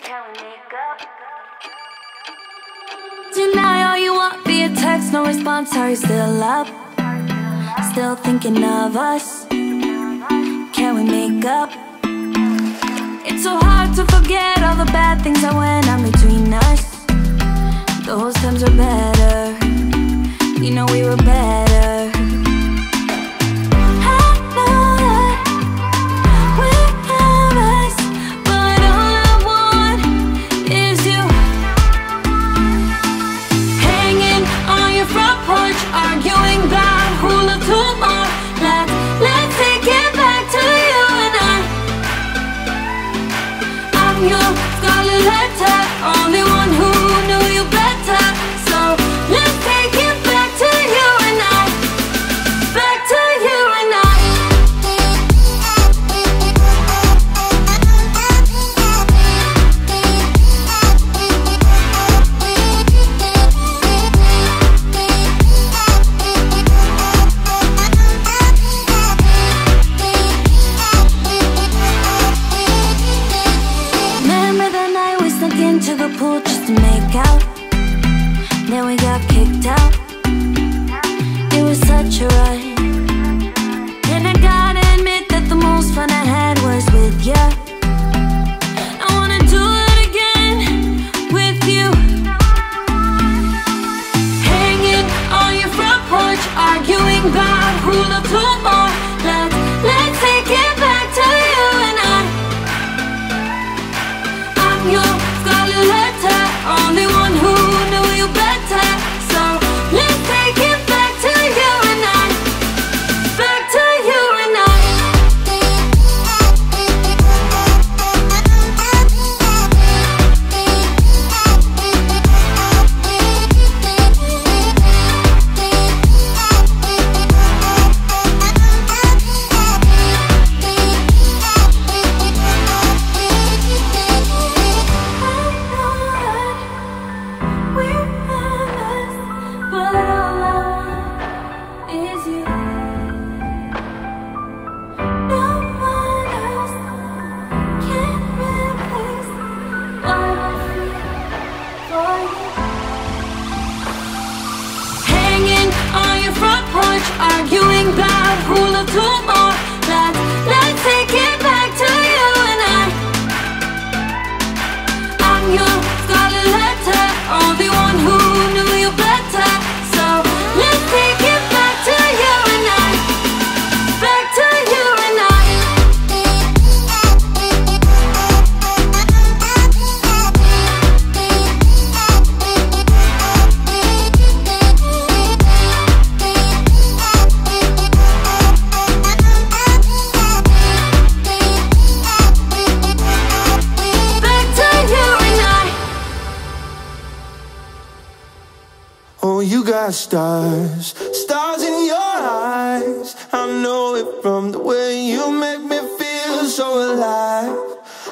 Can we make up? Tonight all you want via text, no response, are you still up? Still thinking of us? Can we make up? It's so hard to forget all the bad things that went on between us. Those times were better. We know we were better. I know that we're us, but all I want is you. Hanging on your front porch, arguing about who'll love who more. Let's take it back to you and I. I'm your scarlet letter, only one who knew you better. So let's take it back to you and I. Back to you and I. Remember the night we snuck into the pool just to make out? Then we got kicked out. It was such a ride. And I gotta admit that the most fun I had was with you. I wanna do it again with you. Hanging on your front porch, arguing about who'll love who more. Let's take it back to you and I. I'm your scarlet letter, only one who knew you better. So let's take it back to you and I. Back to you and I. Hanging on your front porch, arguing about who'll love who more. Let's take it back to you and I. I'm your scarlet letter, only one who knew you better. So let's take it back to you and I. Back to you and I. Back to you and I. Oh, you got stars, stars in your eyes. I know it from the way you make me feel so alive.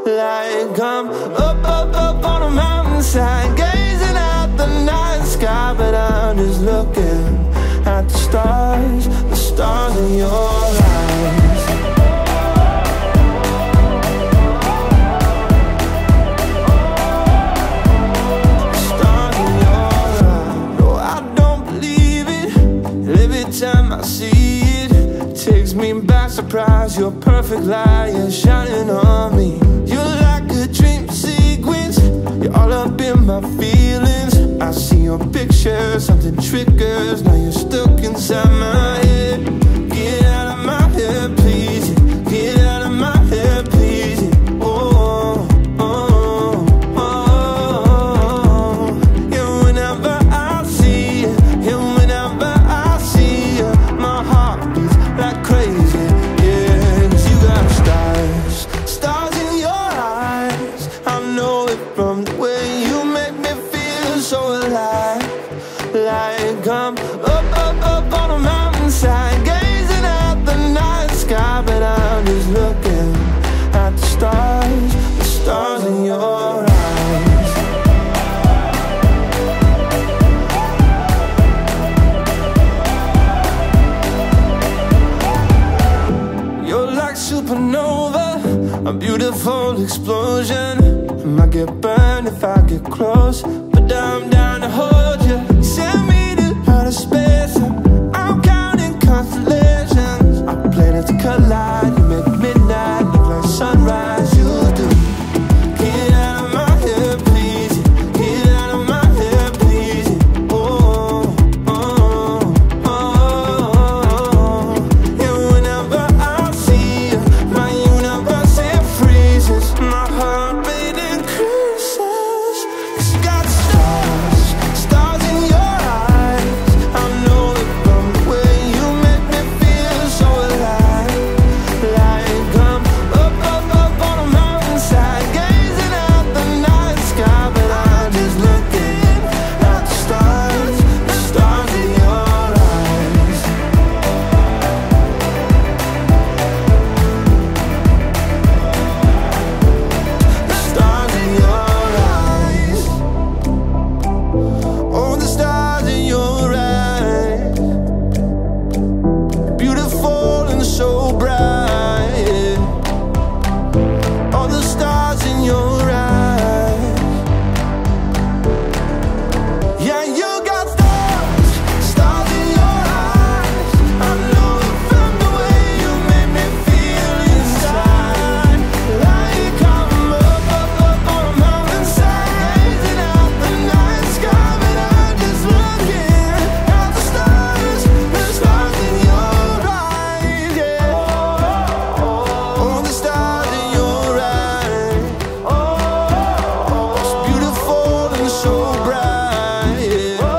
Like I'm up on a mountainside, gazing at the night sky, but I'm just looking at the stars in your eyes. Stars in your eyes. No, I don't believe it. Every time I see it, takes me by surprise. You're perfect light, you're shining on me. You're like a dream sequence. You're all up in my feelings. I see your picture, something triggers. Now you're stuck inside my head. Get out of my head, please. Get out of my head, please. Oh, oh, oh. And whenever I see you, and whenever I see you, my heart beats like crazy. Yeah, 'cause you got stars, stars in your eyes. I know it from the way you make me feel so alive. Like I'm up on a mountainside, gazing at the night sky, but I'm just looking at the stars in your eyes. You're like supernova, a beautiful explosion. I might get burned if I get close, but I'm down to hold you. You send me to outer space, I'm counting constellations. Our planets collide, you make midnight look like sunrise. You do. Get out of my head, please. Get out of my head, please. Oh, oh, oh, oh. And whenever I see you, my universe it freezes. My heart beat increases. 'Cause you got stars, stars in your eyes. I know it from the way you make me feel so alive. Like I'm up, up, up on a mountainside, gazing at the night sky, but I'm just looking at the stars in your eyes. The stars in your eyes. Oh, the stars in your eyes. Beautiful and so bright. All the stars in your eyes. Yeah, you got stars, stars in your eyes. I know it from the way you make me feel inside. Like I'm up, up, up on a mountainside, gazing at the night sky, but I'm just looking at the stars in your eyes. Yeah. Oh, the stars in your eyes. It's beautiful and so bright. Yeah.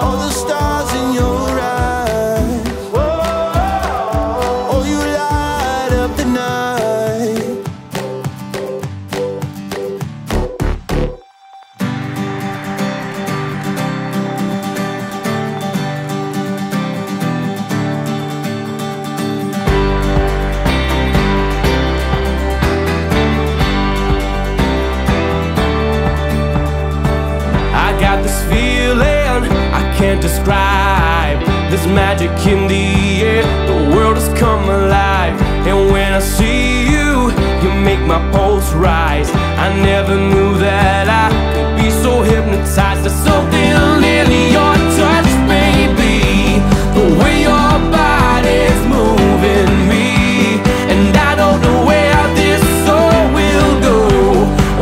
All the stars in your eyes. Oh, you light up the night. I got this feeling I can't describe. There's magic in the air, the world has come alive. And when I see you, you make my pulse rise. I never knew that I could be so hypnotized. There's something in your touch, baby, the way your body's moving me. And I don't know where this soul will go.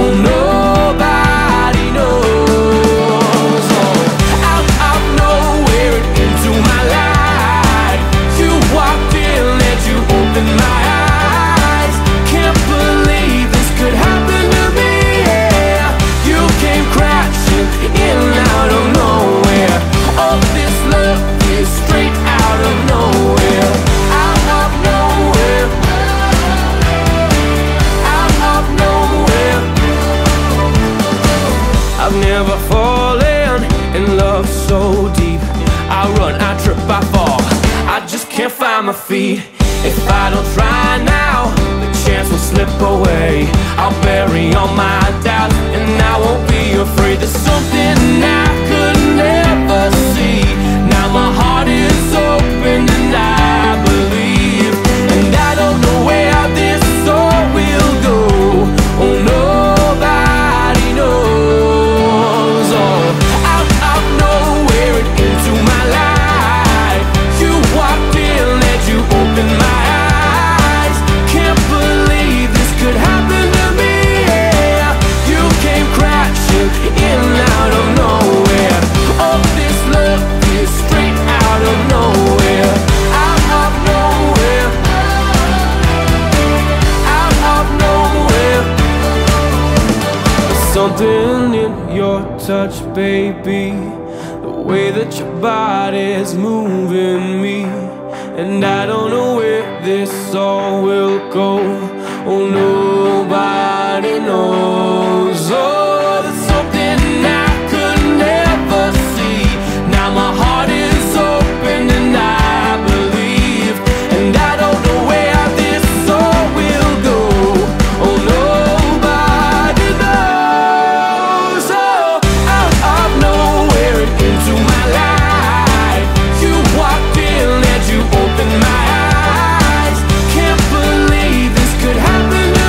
Oh, nobody knows. Oh, out of nowhere into my life, you walked in and you opened my eyes. Can't believe this could happen to me. Yeah. You came crashing in out of nowhere. All this love is straight out of nowhere. Out of nowhere. Out of nowhere. I've never fallen in love so deep. I run, I trip, I fall, I just can't find my feet. If I don't try now, the chance will slip away. I'll bury all my doubts and I won't be afraid. There's something I could never see. Now my heart is open and I believe. And I don't know where this soul will go. Oh, nobody knows. Oh, out of nowhere and into my life, you walked in and you opened my eyes. Can't believe this could happen to me. Yeah. You came crashing in out of nowhere. All this love is straight out of nowhere. Out of nowhere. Out of nowhere. There's something in your touch, baby, the way that your body's moving me. And I don't know where this all will go. Oh, nobody knows. Oh, there's something I could never see. Now my heart is open and I believe. And I don't know where this soul will go. Oh, nobody knows. Oh, out of nowhere into my life, you walked in and you opened my eyes. Can't believe this could happen to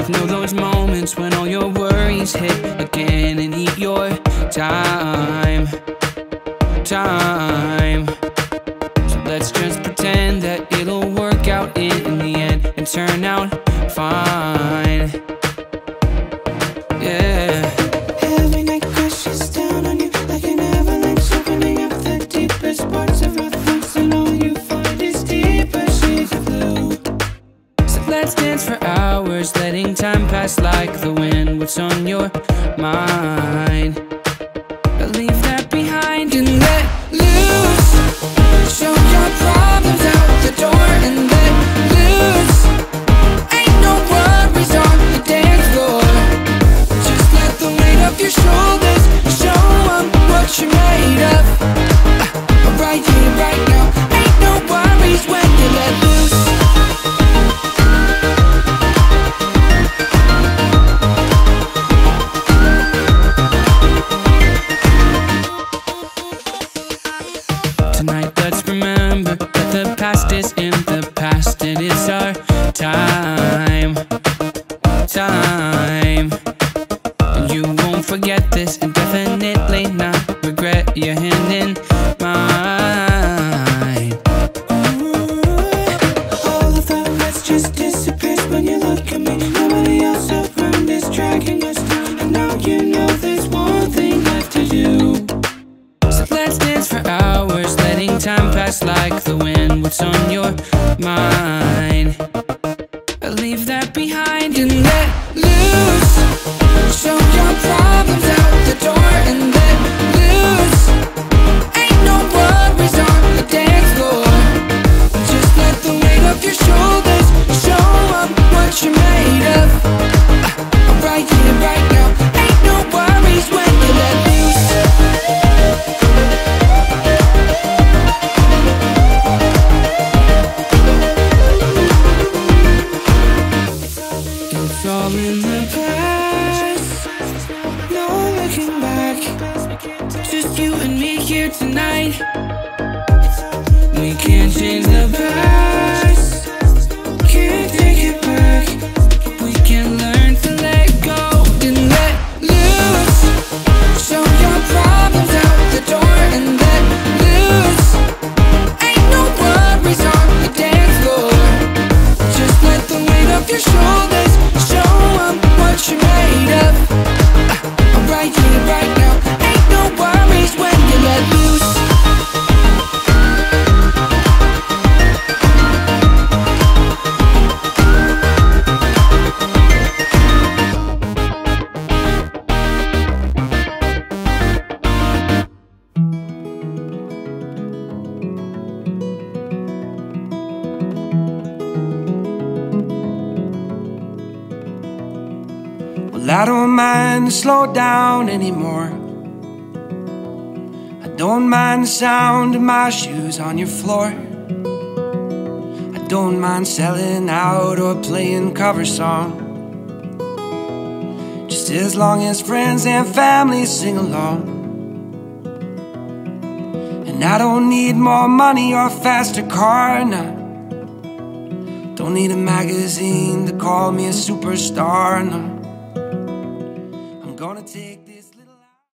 Know those moments when all your worries hit again and eat your time. So let's just pretend that it'll work out in the end and turn out fine. Yeah. Every night crashes down on you like an avalanche, opening up the deepest parts of our thoughts, and all you find is deeper shades of blue. So let's dance for hours, letting time pass like the wind. What's on your mind? Leave that behind and let loose. Show your problems out the door and let loose. Ain't no worries on the dance floor. Just let the weight of your shoulders show them what you're made of. Right here, right now. Ain't no worries when you let loose. Tonight let's remember that the past is in the past and it's our time. And you won't forget this and definitely not regret your hand in mine. All of the rest just disappears when you look at me. Nobody else around is dragging us down, and now you know there's one thing left to do. So let's dance for hours, letting time pass like the wind. What's on your mind? Leave that behind and let loose. Show your problems out the door and let loose. Ain't no worries on the dance floor. Just let the weight of your shoulders show them what you're made of. Right here, right now. Ain't no worries when you let loose. It's all in the past, no looking back. Just you and me here tonight. We can't change the past, can't take it back. We can learn to let go and let loose. Show your problems out the door and let loose. Ain't no worries on the dance floor. Just let the weight of your shoulders show them what you're made of. Right here, right now. Ain't no worries when you let loose. Well, I don't mind to slow down anymore. I don't mind the sound of my shoes on your floor. I don't mind selling out or playing cover song, just as long as friends and family sing along. And I don't need more money or a faster car, nah. Don't need a magazine to call me a superstar, no. I'm gonna take